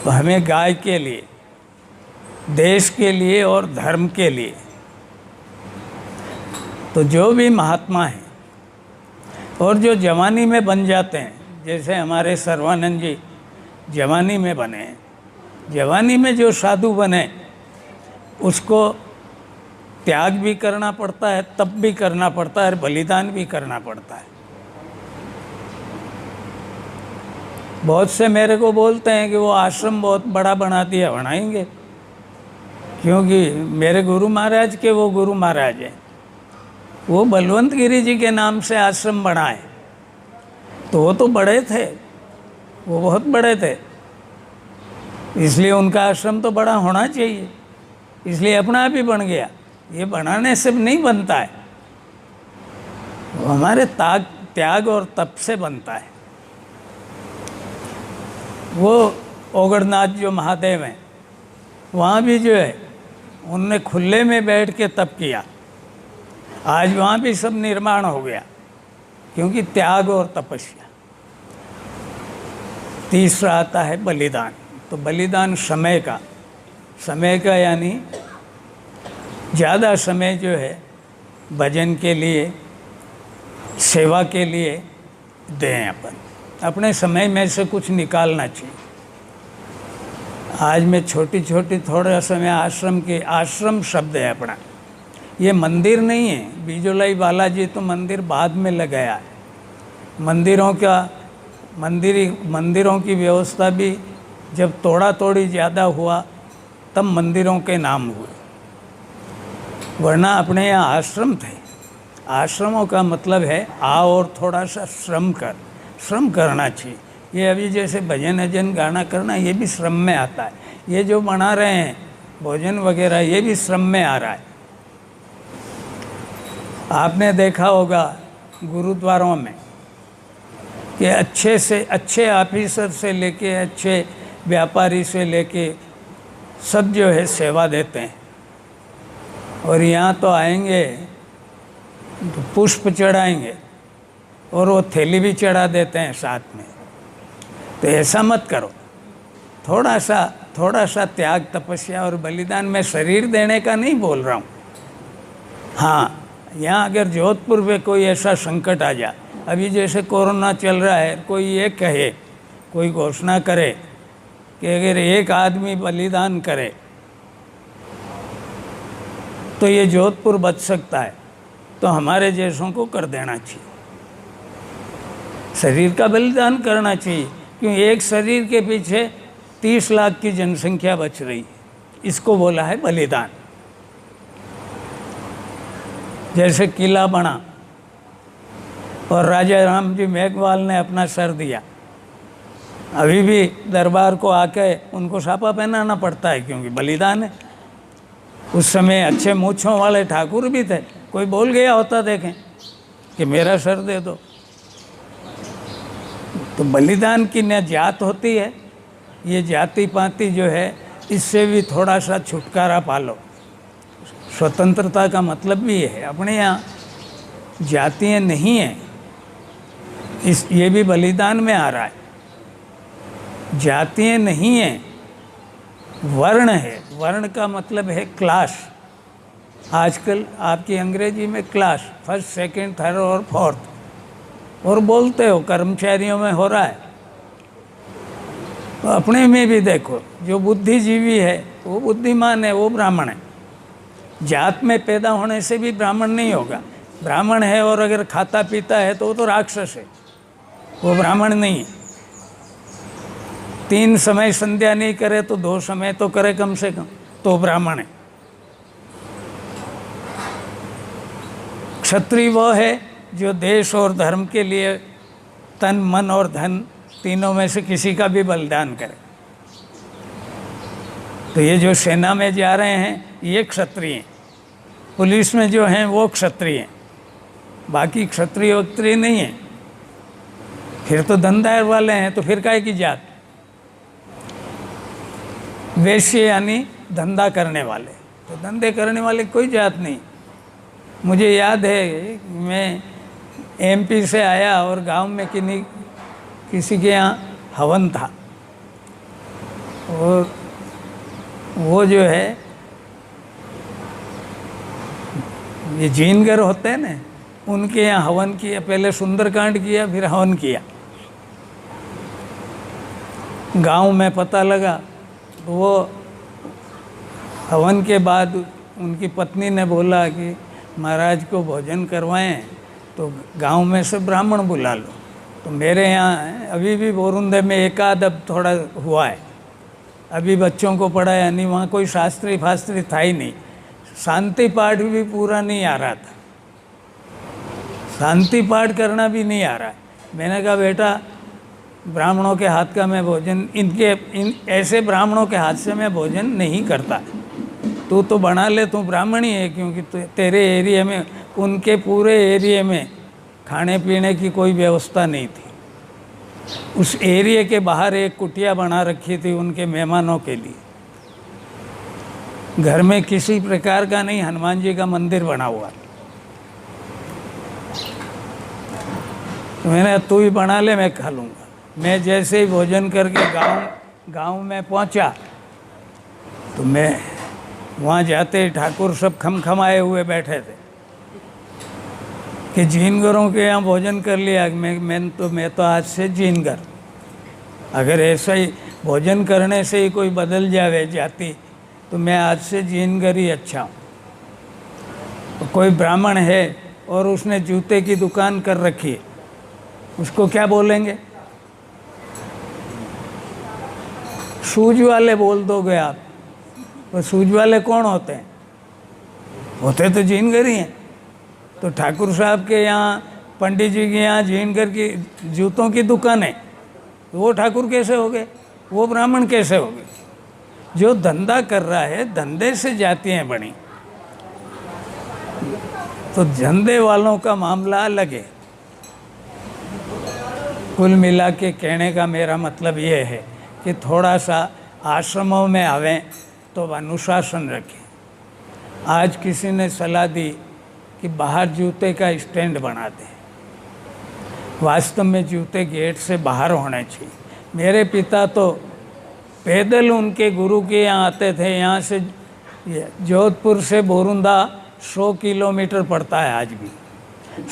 तो हमें गाय के लिए, देश के लिए और धर्म के लिए तो जो भी महात्मा हैं और जो जवानी में बन जाते हैं, जैसे हमारे सर्वानंद जी जवानी में बने हैं, जवानी में जो साधु बने उसको त्याग भी करना पड़ता है, तप भी करना पड़ता है और बलिदान भी करना पड़ता है। बहुत से मेरे को बोलते हैं कि वो आश्रम बहुत बड़ा बना दिया, बनाएंगे, क्योंकि मेरे गुरु महाराज के वो गुरु महाराज हैं, वो बलवंत गिरी जी के नाम से आश्रम बनाए, तो वो तो बड़े थे, वो बहुत बड़े थे, इसलिए उनका आश्रम तो बड़ा होना चाहिए, इसलिए अपना आप ही बन गया। ये बनाने से नहीं बनता है, वो हमारे त्याग और तप से बनता है। वो ओगढ़नाथ जो महादेव हैं, वहाँ भी जो है उनने खुले में बैठ के तप किया, आज वहाँ भी सब निर्माण हो गया, क्योंकि त्याग और तपस्या। तीसरा आता है बलिदान। तो बलिदान समय का यानी ज़्यादा समय जो है भजन के लिए, सेवा के लिए दें, अपने समय में से कुछ निकालना चाहिए। आज मैं छोटी थोड़ा समय आश्रम शब्द है अपना, ये मंदिर नहीं है। बीजोलाई बालाजी तो मंदिर बाद में लगाया है। मंदिरों की व्यवस्था भी जब तोड़ी ज़्यादा हुआ तब मंदिरों के नाम हुए, वरना अपने यहाँ आश्रम थे। आश्रमों का मतलब है आओ और थोड़ा सा श्रम करना चाहिए। ये अभी जैसे भजन गाना करना, ये भी श्रम में आता है। ये जो बना रहे हैं भोजन वगैरह, ये भी श्रम में आ रहा है। आपने देखा होगा गुरुद्वारों में कि अच्छे ऑफिसर से लेके अच्छे व्यापारी से लेके सब जो है सेवा देते हैं, और यहाँ तो आएंगे तो पुष्प चढ़ाएंगे और वो थैली भी चढ़ा देते हैं साथ में। तो ऐसा मत करो। थोड़ा सा त्याग, तपस्या और बलिदान में शरीर देने का नहीं बोल रहा हूँ। हाँ, यहाँ अगर जोधपुर में कोई ऐसा संकट आ जाए, अभी जैसे कोरोना चल रहा है, कोई ये कहे, कोई घोषणा करे कि अगर एक आदमी बलिदान करे तो ये जोधपुर बच सकता है, तो हमारे जैसों को कर देना चाहिए। शरीर का बलिदान करना चाहिए, क्यों? एक शरीर के पीछे 30 लाख की जनसंख्या बच रही है, इसको बोला है बलिदान। जैसे किला बना और राजा राम जी मेघवाल ने अपना सर दिया, अभी भी दरबार को आके उनको सापा पहनाना पड़ता है, क्योंकि बलिदान है। उस समय अच्छे मूँछों वाले ठाकुर भी थे, कोई बोल गया होता देखें कि मेरा सर दे दो। तो बलिदान की न जात होती है, ये जाति पाति जो है, इससे भी थोड़ा सा छुटकारा पालो। स्वतंत्रता का मतलब भी ये है। अपने यहाँ जातियाँ नहीं हैं, ये भी बलिदान में आ रहा है। जातियाँ नहीं हैं, वर्ण है। वर्ण का मतलब है क्लास। आजकल आपकी अंग्रेजी में क्लास, फर्स्ट, सेकंड, थर्ड और फोर्थ, और बोलते हो कर्मचारियों में हो रहा है। तो अपने में भी देखो, जो बुद्धिजीवी है वो बुद्धिमान है, वो ब्राह्मण है। जात में पैदा होने से भी ब्राह्मण नहीं होगा। ब्राह्मण है और अगर खाता पीता है तो वो तो राक्षस है, वो ब्राह्मण नहीं है। 3 समय संध्या नहीं करे तो 2 समय तो करे कम से कम, तो ब्राह्मण है। क्षत्रिय वो है जो देश और धर्म के लिए तन, मन और धन तीनों में से किसी का भी बलिदान करे। तो ये जो सेना में जा रहे हैं ये क्षत्रिय हैं, पुलिस में जो हैं वो क्षत्रिय हैं, बाकी क्षत्रिय वक्त्रिय नहीं है। फिर तो धंधा वाले हैं, तो फिर काहे की जात? वैश्य यानी धंधा करने वाले, तो धंधे करने वाले कोई जात नहीं। मुझे याद है मैं एमपी से आया और गांव में किसी के यहाँ हवन था, और वो जो है ये जीनगर होते हैं ना, उनके यहाँ हवन किया, पहले सुंदरकांड किया फिर हवन किया। गांव में पता लगा तो वो हवन के बाद उनकी पत्नी ने बोला कि महाराज को भोजन करवाएं तो गांव में से ब्राह्मण बुला लो। तो मेरे यहाँ अभी भी बोरुंदे में एक आध अब थोड़ा हुआ है, अभी बच्चों को पढ़ाया नहीं, वहाँ कोई शास्त्री फास्त्री था ही नहीं, शांति पाठ भी पूरा नहीं आ रहा था, शांति पाठ करना भी नहीं आ रहा है। मैंने कहा बेटा ब्राह्मणों के हाथ का मैं भोजन, इन ऐसे ब्राह्मणों के हाथ से मैं भोजन नहीं करता, तू तो बना ले, तू ब्राह्मण ही है, क्योंकि तेरे एरिया में, उनके पूरे एरिया में खाने पीने की कोई व्यवस्था नहीं थी। उस एरिया के बाहर एक कुटिया बना रखी थी उनके मेहमानों के लिए, घर में किसी प्रकार का नहीं, हनुमान जी का मंदिर बना हुआ। तो मैंने तू ही बना ले, मैं खा लूँगा। मैं जैसे ही भोजन करके गांव में पहुंचा तो मैं वहाँ जाते ही ठाकुर सब खमखमाए हुए बैठे थे कि जीनगरों के यहाँ भोजन कर लिया। मैं तो आज से जीनगर, अगर ऐसा ही भोजन करने से ही कोई बदल जावे जाती तो मैं आज से जीनगर ही अच्छा हूँ। तो कोई ब्राह्मण है और उसने जूते की दुकान कर रखी है, उसको क्या बोलेंगे? शूज वाले बोल दोगे आप, तो शूज वाले कौन होते हैं? होते तो जीनगर ही हैं। तो ठाकुर साहब के यहाँ, पंडित जी के यहाँ जीनगर की जूतों की दुकान है, तो वो ठाकुर कैसे हो गए? वो ब्राह्मण कैसे हो गए? जो धंधा कर रहा है, धंधे से जातियाँ बनी, तो धंधे वालों का मामला अलग है। कुल मिला के कहने का मेरा मतलब ये है कि थोड़ा सा आश्रमों में आवें तो अनुशासन रखें। आज किसी ने सलाह दी कि बाहर जूते का स्टैंड बना दें, वास्तव में जूते गेट से बाहर होने चाहिए। मेरे पिता तो पैदल उनके गुरु के यहाँ आते थे, यहाँ से जोधपुर से बोरुंदा 100 किलोमीटर पड़ता है, आज भी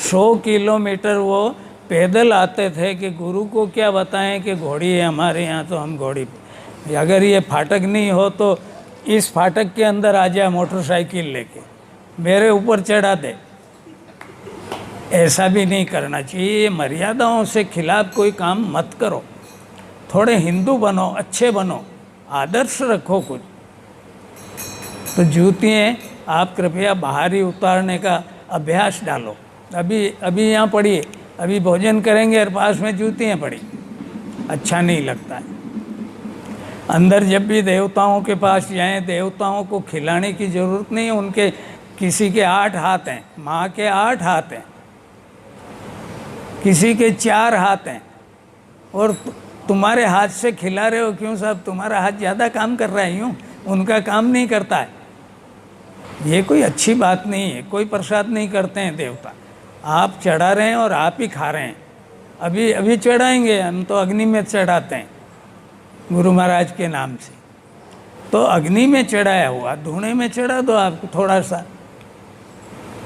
100 किलोमीटर वो पैदल आते थे कि गुरु को क्या बताएं कि घोड़ी है हमारे यहाँ, तो हम घोड़ी पे, अगर ये फाटक नहीं हो तो इस फाटक के अंदर आ जाए मोटरसाइकिल लेके, मेरे ऊपर चढ़ा दे। ऐसा भी नहीं करना चाहिए। ये मर्यादाओं से खिलाफ कोई काम मत करो। थोड़े हिंदू बनो, अच्छे बनो, आदर्श रखो कुछ। तो जूतियाँ आप कृपया बाहर ही उतारने का अभ्यास डालो। अभी यहाँ पढ़िए, अभी भोजन करेंगे और पास में जूतियाँ पड़ी, अच्छा नहीं लगता है। अंदर जब भी देवताओं के पास जाएं, देवताओं को खिलाने की ज़रूरत नहीं है। उनके किसी के 8 हाथ हैं, माँ के 8 हाथ हैं, किसी के 4 हाथ हैं, और तुम्हारे हाथ से खिला रहे हो क्यों साहब? तुम्हारा हाथ ज़्यादा काम कर रहा है, यूँ उनका काम नहीं करता है। ये कोई अच्छी बात नहीं है। कोई प्रसाद नहीं करते हैं देवता, आप चढ़ा रहे हैं और आप ही खा रहे हैं। अभी चढ़ाएंगे, हम तो अग्नि में चढ़ाते हैं गुरु महाराज के नाम से। तो अग्नि में चढ़ाया हुआ धुएं में चढ़ा दो आपको थोड़ा सा,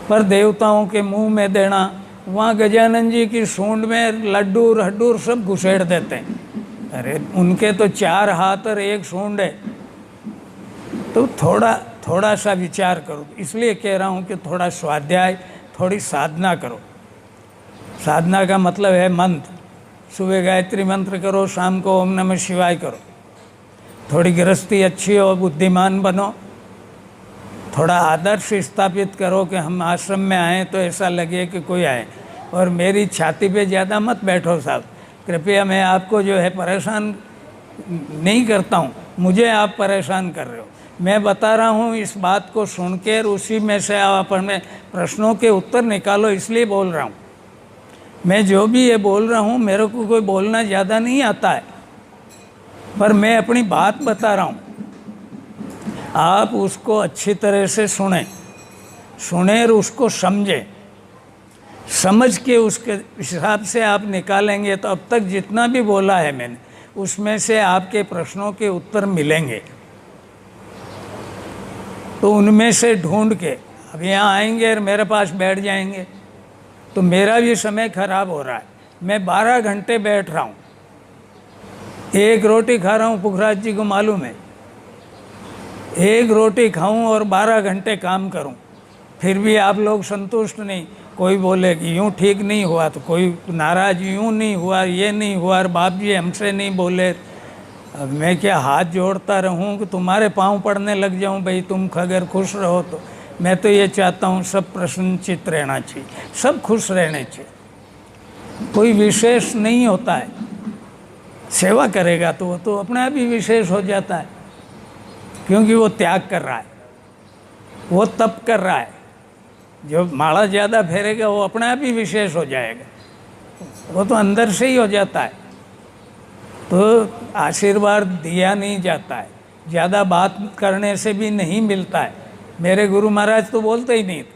पर देवताओं के मुंह में देना, वहाँ गजानन जी की सूंड में लड्डू रड्डू सब घुसेड़ देते हैं। अरे उनके तो 4 हाथ और 1 सूंड है। तो थोड़ा सा विचार करो। इसलिए कह रहा हूँ कि थोड़ा स्वाध्याय, थोड़ी साधना करो। साधना का मतलब है मंत्र। सुबह गायत्री मंत्र करो, शाम को ओम नमः शिवाय करो। थोड़ी गृहस्थी अच्छी हो, बुद्धिमान बनो, थोड़ा आदर्श स्थापित करो कि हम आश्रम में आए तो ऐसा लगे कि कोई आए। और मेरी छाती पे ज़्यादा मत बैठो साहब, कृपया। मैं आपको जो है परेशान नहीं करता हूँ, मुझे आप परेशान कर रहे हो। मैं बता रहा हूँ, इस बात को सुनकर उसी में से आप अपने प्रश्नों के उत्तर निकालो, इसलिए बोल रहा हूँ। मैं जो भी ये बोल रहा हूँ, मेरे को कोई बोलना ज़्यादा नहीं आता है, पर मैं अपनी बात बता रहा हूँ। आप उसको अच्छी तरह से सुने और उसको समझें। समझ के उसके हिसाब से आप निकालेंगे तो अब तक जितना भी बोला है मैंने, उसमें से आपके प्रश्नों के उत्तर मिलेंगे। तो उनमें से ढूंढ के अब यहाँ आएंगे और मेरे पास बैठ जाएंगे तो मेरा भी समय खराब हो रहा है। मैं 12 घंटे बैठ रहा हूँ, एक रोटी खा रहा हूँ, पुखराज जी को मालूम है। एक रोटी खाऊं और 12 घंटे काम करूं, फिर भी आप लोग संतुष्ट नहीं। कोई बोले कि यूँ ठीक नहीं हुआ, तो कोई नाराज, यूँ नहीं हुआ, ये नहीं हुआ, और बाप जी हमसे नहीं बोले। अब मैं क्या हाथ जोड़ता रहूं कि तुम्हारे पाँव पड़ने लग जाऊं? भाई तुम अगर खुश रहो तो। मैं तो ये चाहता हूं सब प्रसन्नचित्त रहना चाहिए, सब खुश रहने चाहिए। कोई विशेष नहीं होता है, सेवा करेगा तो वो तो अपने आप ही विशेष हो जाता है, क्योंकि वो त्याग कर रहा है, वो तप कर रहा है। जो माला ज़्यादा फेरेगा वो अपने आप ही विशेष हो जाएगा, वो तो अंदर से ही हो जाता है। तो आशीर्वाद दिया नहीं जाता है, ज़्यादा बात करने से भी नहीं मिलता है। मेरे गुरु महाराज तो बोलते ही नहीं थे,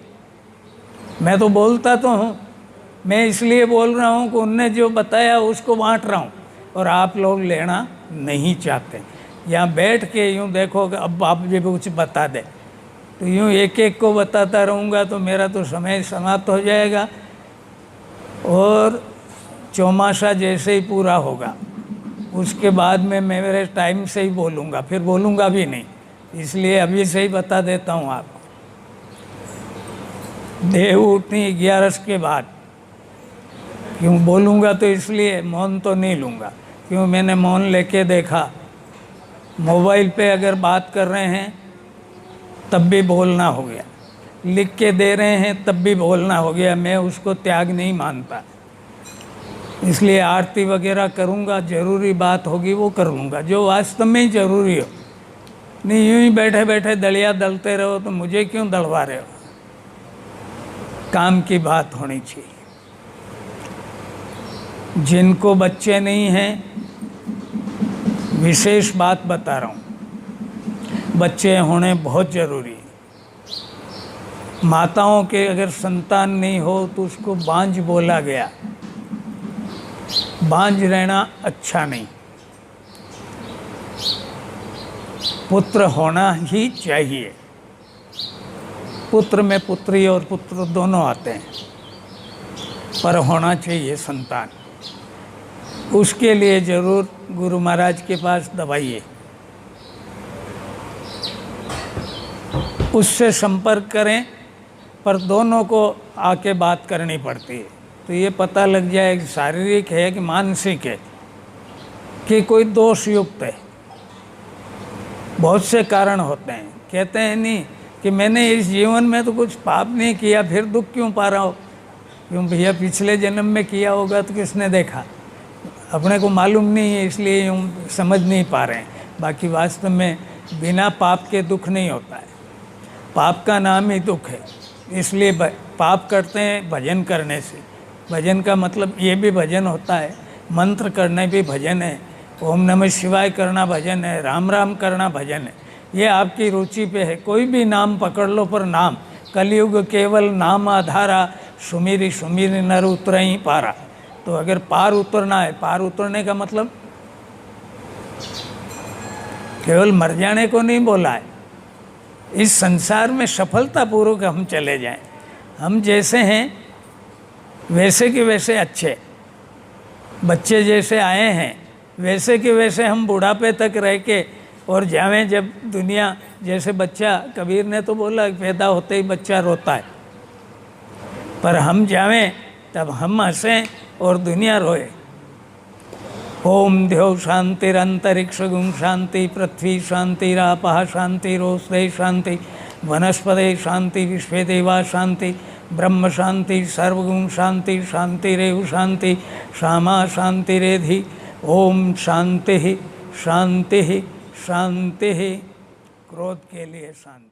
मैं तो बोलता तो हूँ। मैं इसलिए बोल रहा हूँ कि उनने जो बताया उसको बांट रहा हूँ, और आप लोग लेना नहीं चाहते। यहाँ बैठ के यूँ देखो कि अब आप भी कुछ बता दे, तो यूँ एक एक को बताता रहूँगा तो मेरा तो समय समाप्त हो जाएगा, और चौमासा जैसे ही पूरा होगा उसके बाद में मैं मेरे टाइम से ही बोलूँगा, फिर बोलूँगा भी नहीं। इसलिए अभी से ही बता देता हूँ आपको। देह उठनी 11 के बाद क्यों बोलूँगा, तो इसलिए मौन तो नहीं लूँगा, क्यों मैंने मौन लेके देखा। मोबाइल पे अगर बात कर रहे हैं तब भी बोलना हो गया, लिख के दे रहे हैं तब भी बोलना हो गया। मैं उसको त्याग नहीं मानता, इसलिए आरती वगैरह करूँगा, ज़रूरी बात होगी वो कर लूँगा, जो वास्तव में ही ज़रूरी हो। नहीं यूँ ही बैठे बैठे दलिया दलते रहो तो मुझे क्यों दलवा रहे हो? काम की बात होनी चाहिए। जिनको बच्चे नहीं हैं, विशेष बात बता रहा हूँ, बच्चे होने बहुत ज़रूरी है। माताओं के अगर संतान नहीं हो तो उसको बांझ बोला गया। बांझ रहना अच्छा नहीं, पुत्र होना ही चाहिए। पुत्र में पुत्री और पुत्र दोनों आते हैं, पर होना चाहिए संतान। उसके लिए ज़रूर गुरु महाराज के पास दबाइए, उससे संपर्क करें, पर दोनों को आके बात करनी पड़ती है। तो ये पता लग जाए कि शारीरिक है कि मानसिक है, कि कोई दोष युक्त है। बहुत से कारण होते हैं। कहते हैं नहीं कि मैंने इस जीवन में तो कुछ पाप नहीं किया, फिर दुख क्यों पा रहा हो? क्यों भैया, पिछले जन्म में किया होगा तो किसने देखा? अपने को मालूम नहीं है, इसलिए यूँ समझ नहीं पा रहे हैं। बाकी वास्तव में बिना पाप के दुख नहीं होता है, पाप का नाम ही दुख है। इसलिए पाप करते हैं भजन करने से। भजन का मतलब ये भी भजन होता है, मंत्र करने भी भजन है, ओम नमः शिवाय करना भजन है, राम राम करना भजन है। ये आपकी रुचि पे है। कोई भी नाम पकड़ लो, पर नाम, कलयुग केवल नाम आधारा, सुमिरी सुमिरी नर उतर ही पारा। तो अगर पार उतरना है, पार उतरने का मतलब केवल मर जाने को नहीं बोला है। इस संसार में सफलतापूर्वक हम चले जाएं। हम जैसे हैं वैसे के वैसे अच्छे, बच्चे जैसे आए हैं वैसे के वैसे हम बुढ़ापे तक रह के और जावें। जब दुनिया, जैसे बच्चा, कबीर ने तो बोला पैदा होते ही बच्चा रोता है, पर हम जावें तब हम हंसें और दुनिया रोए। ओम द्यौ शांतिरंतरिक्ष गुं शांति, पृथ्वी शांतिरापः शांतिरोषधे शांति, वनस्पते शांति, विश्वे देवा शांति, ब्रह्म शांति, सर्वगुण शांति, शांतिरेव शांति, श्यामा शांतिरेधि। ओम शांति शांति शांति। क्रोध के लिए शांति।